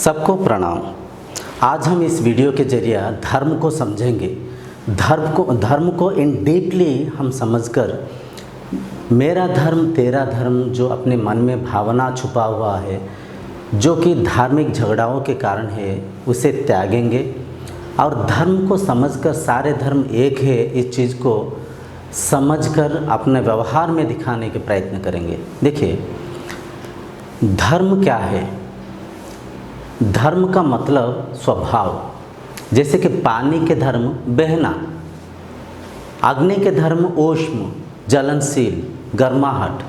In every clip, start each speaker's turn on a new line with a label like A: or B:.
A: सबको प्रणाम। आज हम इस वीडियो के जरिए धर्म को समझेंगे। धर्म को इन डीपली हम समझकर मेरा धर्म तेरा धर्म जो अपने मन में भावना छुपा हुआ है, जो कि धार्मिक झगड़ाओं के कारण है, उसे त्यागेंगे और धर्म को समझकर सारे धर्म एक है इस चीज़ को समझकर अपने व्यवहार में दिखाने के प्रयत्न करेंगे। देखिए, धर्म क्या है? धर्म का मतलब स्वभाव। जैसे कि पानी के धर्म बहना, अग्नि के धर्म ऊष्म जलनशील गर्माहट,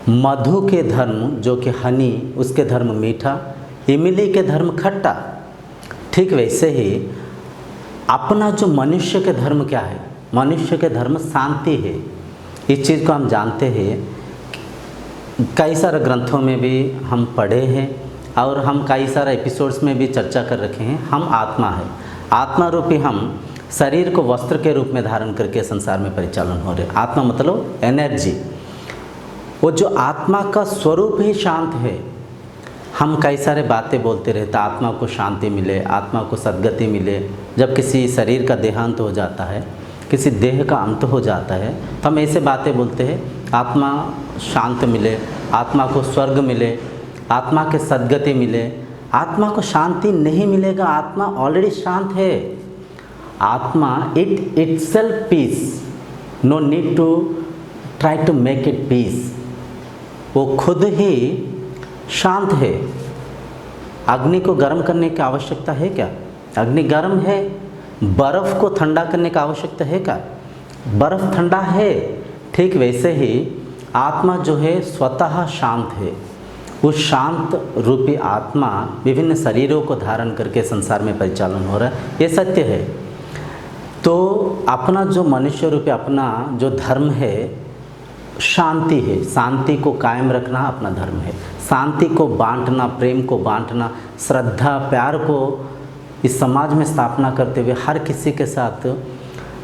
A: मधु के धर्म जो कि हनी उसके धर्म मीठा, इमली के धर्म खट्टा। ठीक वैसे ही अपना जो मनुष्य के धर्म क्या है? मनुष्य के धर्म शांति है। इस चीज़ को हम जानते हैं, कई सारे ग्रंथों में भी हम पढ़े हैं और हम कई सारे एपिसोड्स में भी चर्चा कर रखे हैं। हम आत्मा है, आत्मा रूपी हम शरीर को वस्त्र के रूप में धारण करके संसार में परिचालन हो रहे। आत्मा मतलब एनर्जी। वो जो आत्मा का स्वरूप ही शांत है। हम कई सारे बातें बोलते रहते, आत्मा को शांति मिले, आत्मा को सद्गति मिले। जब किसी शरीर का देहांत हो जाता है, किसी देह का अंत हो जाता है, तो हम ऐसे बातें बोलते हैं, आत्मा शांत मिले, आत्मा को स्वर्ग मिले, आत्मा के सद्गति मिले। आत्मा को शांति नहीं मिलेगा, आत्मा ऑलरेडी शांत है। आत्मा itself peace, no need to try to make it peace. वो खुद ही शांत है। अग्नि को गर्म करने की आवश्यकता है क्या? अग्नि गर्म है। बर्फ़ को ठंडा करने की आवश्यकता है क्या? बर्फ़ ठंडा है। ठीक वैसे ही आत्मा जो है स्वतः शांत है। उस शांत रूपी आत्मा विभिन्न शरीरों को धारण करके संसार में परिचालन हो रहा है, ये सत्य है। तो अपना जो मनुष्य रूपी अपना जो धर्म है शांति है। शांति को कायम रखना अपना धर्म है। शांति को बांटना, प्रेम को बांटना, श्रद्धा प्यार को इस समाज में स्थापना करते हुए हर किसी के साथ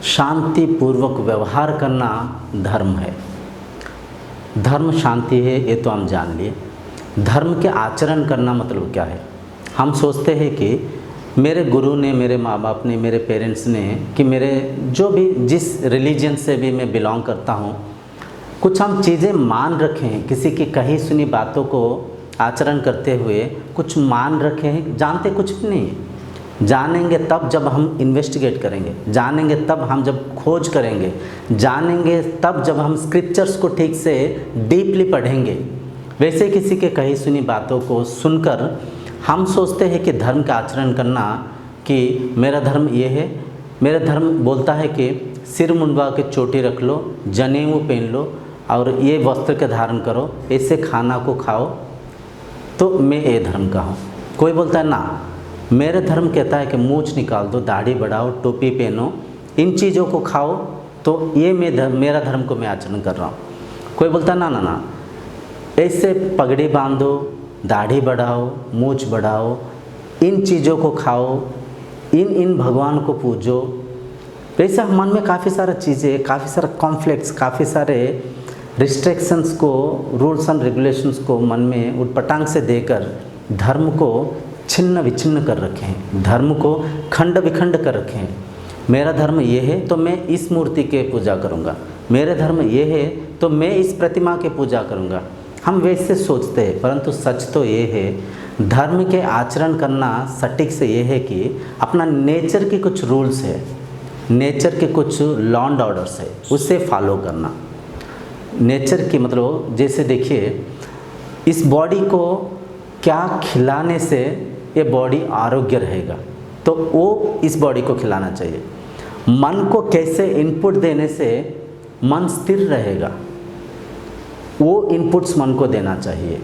A: शांति पूर्वक व्यवहार करना धर्म है। धर्म शांति है, ये तो हम जान लिए। धर्म के आचरण करना मतलब क्या है? हम सोचते हैं कि मेरे गुरु ने, मेरे माँ बाप ने, मेरे पेरेंट्स ने, कि मेरे जो भी जिस रिलीजन से भी मैं बिलोंग करता हूँ, कुछ हम चीज़ें मान रखे हैं। किसी की कही सुनी बातों को आचरण करते हुए कुछ मान रखे हैं, जानते कुछ भी नहीं। जानेंगे तब जब हम इन्वेस्टिगेट करेंगे, जानेंगे तब हम जब खोज करेंगे, जानेंगे तब जब हम स्क्रिप्चर्स को ठीक से डीपली पढ़ेंगे। वैसे किसी के कही सुनी बातों को सुनकर हम सोचते हैं कि धर्म का आचरण करना, कि मेरा धर्म ये है, मेरा धर्म बोलता है कि सिर मुंडवा के चोटी रख लो, जनेऊ पहन लो और ये वस्त्र के धारण करो, ऐसे खाना को खाओ, तो मैं ये धर्म का हूँ। कोई बोलता है ना, मेरा धर्म कहता है कि मूंछ निकाल दो, दाढ़ी बढ़ाओ, टोपी पहनो, इन चीज़ों को खाओ, तो ये मेरा धर्म को मैं आचरण कर रहा हूँ। कोई बोलता है ना ना ना, ऐसे पगड़ी बांधो, दाढ़ी बढ़ाओ, मूंछ बढ़ाओ, इन चीज़ों को खाओ, इन भगवान को पूजो। वैसे मन में काफ़ी सारी चीज़ें, काफ़ी सारे कॉन्फ्लिक्ट्स, काफ़ी सारे रिस्ट्रिक्शंस को, रूल्स एंड रेगुलेशंस को मन में उटपटांग से देकर धर्म को छिन्न विच्छिन्न कर रखे हैं, धर्म को खंड विखंड कर रखे हैं। मेरा धर्म ये है तो मैं इस मूर्ति के पूजा करूँगा, मेरा धर्म ये है तो मैं इस प्रतिमा के पूजा करूँगा। हम वैसे सोचते हैं, परंतु सच तो ये है, धर्म के आचरण करना सटीक से ये है कि अपना नेचर के कुछ रूल्स है, नेचर के कुछ लॉ एंड ऑर्डर्स है, उसे फॉलो करना। नेचर की मतलब, जैसे देखिए, इस बॉडी को क्या खिलाने से ये बॉडी आरोग्य रहेगा, तो वो इस बॉडी को खिलाना चाहिए। मन को कैसे इनपुट देने से मन स्थिर रहेगा, वो इनपुट्स मन को देना चाहिए।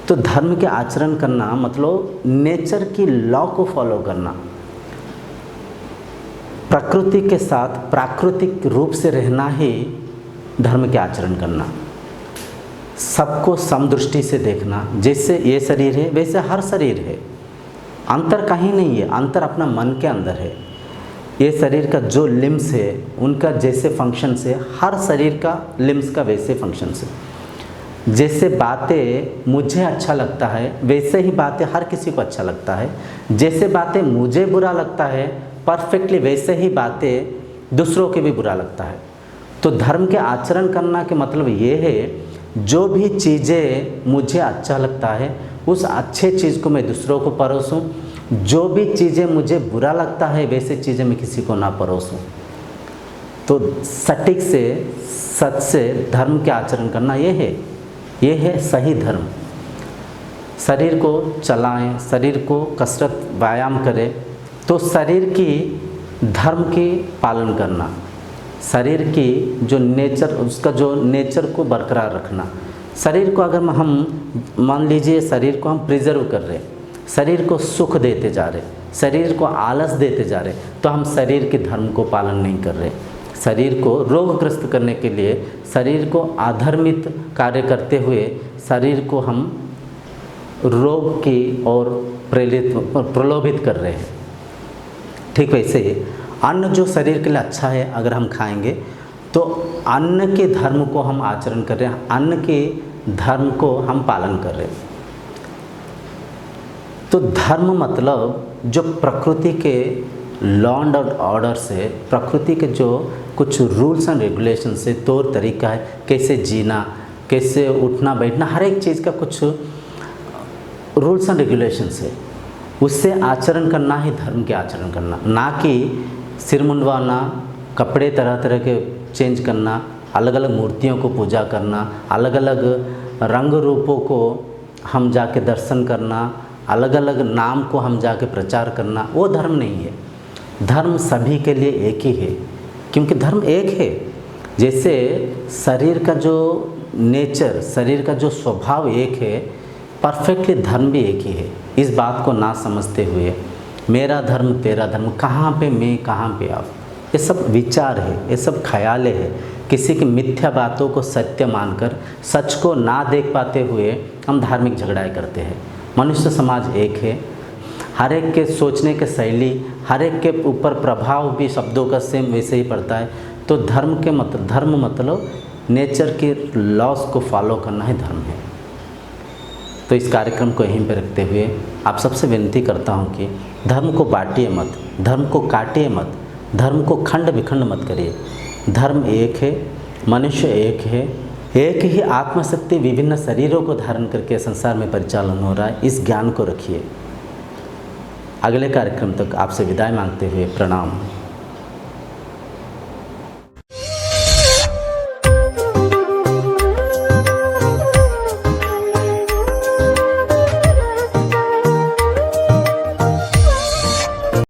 A: तो धर्म के आचरण करना मतलब नेचर की लॉ को फॉलो करना, प्रकृति के साथ प्राकृतिक रूप से रहना ही धर्म के आचरण करना। सबको समदृष्टि से देखना, जैसे ये शरीर है वैसे हर शरीर है, अंतर कहीं नहीं है, अंतर अपना मन के अंदर है। ये शरीर का जो लिम्स है उनका जैसे फंक्शन से, हर शरीर का लिम्स का वैसे फंक्शन से। जैसे बातें मुझे अच्छा लगता है वैसे ही बातें हर किसी को अच्छा लगता है। जैसे बातें मुझे बुरा लगता है परफेक्टली वैसे ही बातें दूसरों के भी बुरा लगता है। तो धर्म के आचरण करना के मतलब ये है जो भी चीज़ें मुझे अच्छा लगता है उस अच्छे चीज़ को मैं दूसरों को परोसूं, जो भी चीज़ें मुझे बुरा लगता है वैसे चीज़ें मैं किसी को ना परोसूं। तो सटीक से सच से धर्म के आचरण करना ये है सही धर्म। शरीर को चलाएं, शरीर को कसरत व्यायाम करें, तो शरीर की धर्म की पालन करना, शरीर की जो नेचर उसका जो नेचर को बरकरार रखना। शरीर को अगर हम मान लीजिए शरीर को हम प्रिजर्व कर रहे, शरीर को सुख देते जा रहे, शरीर को आलस देते जा रहे, तो हम शरीर के धर्म को पालन नहीं कर रहे। शरीर को रोगग्रस्त करने के लिए, शरीर को अधर्मित कार्य करते हुए शरीर को हम रोग की ओर प्रलोभित कर रहे हैं। ठीक वैसे ही अन्न जो शरीर के लिए अच्छा है अगर हम खाएंगे तो अन्न के धर्म को हम आचरण कर रहे हैं, अन्न के धर्म को हम पालन कर रहे हैं। तो धर्म मतलब जो प्रकृति के लॉ एंड ऑर्डर से, प्रकृति के जो कुछ रूल्स एंड रेगुलेशन से तौर तरीका है, कैसे जीना, कैसे उठना बैठना, हर एक चीज़ का कुछ रूल्स एंड रेगुलेशंस है, उससे आचरण करना ही धर्म के आचरण करना। ना कि सिर मुंडवाना, कपड़े तरह तरह के चेंज करना, अलग अलग मूर्तियों को पूजा करना, अलग अलग रंग रूपों को हम जाके दर्शन करना, अलग अलग नाम को हम जाके प्रचार करना, वो धर्म नहीं है। धर्म सभी के लिए एक ही है, क्योंकि धर्म एक है। जैसे शरीर का जो नेचर, शरीर का जो स्वभाव एक है, परफेक्टली धर्म भी एक ही है। इस बात को ना समझते हुए मेरा धर्म तेरा धर्म, कहाँ पे मैं कहाँ पे आप, ये सब विचार है, ये सब ख्यालें हैं। किसी की मिथ्या बातों को सत्य मानकर सच को ना देख पाते हुए हम धार्मिक झगड़ाएँ करते हैं। मनुष्य समाज एक है, हर एक के सोचने के शैली, हर एक के ऊपर प्रभाव भी शब्दों का सेम वैसे ही पड़ता है। तो धर्म मतलब नेचर के लॉस को फॉलो करना ही धर्म है। तो इस कार्यक्रम को यहीं पर रखते हुए आप सबसे विनती करता हूँ कि धर्म को बांटिए मत, धर्म को काटिए मत, धर्म को खंड विखंड मत करिए। धर्म एक है, मनुष्य एक है, एक ही आत्मशक्ति विभिन्न शरीरों को धारण करके संसार में परिचालन हो रहा है। इस ज्ञान को रखिए। अगले कार्यक्रम तक आपसे विदाई मांगते हुए प्रणाम।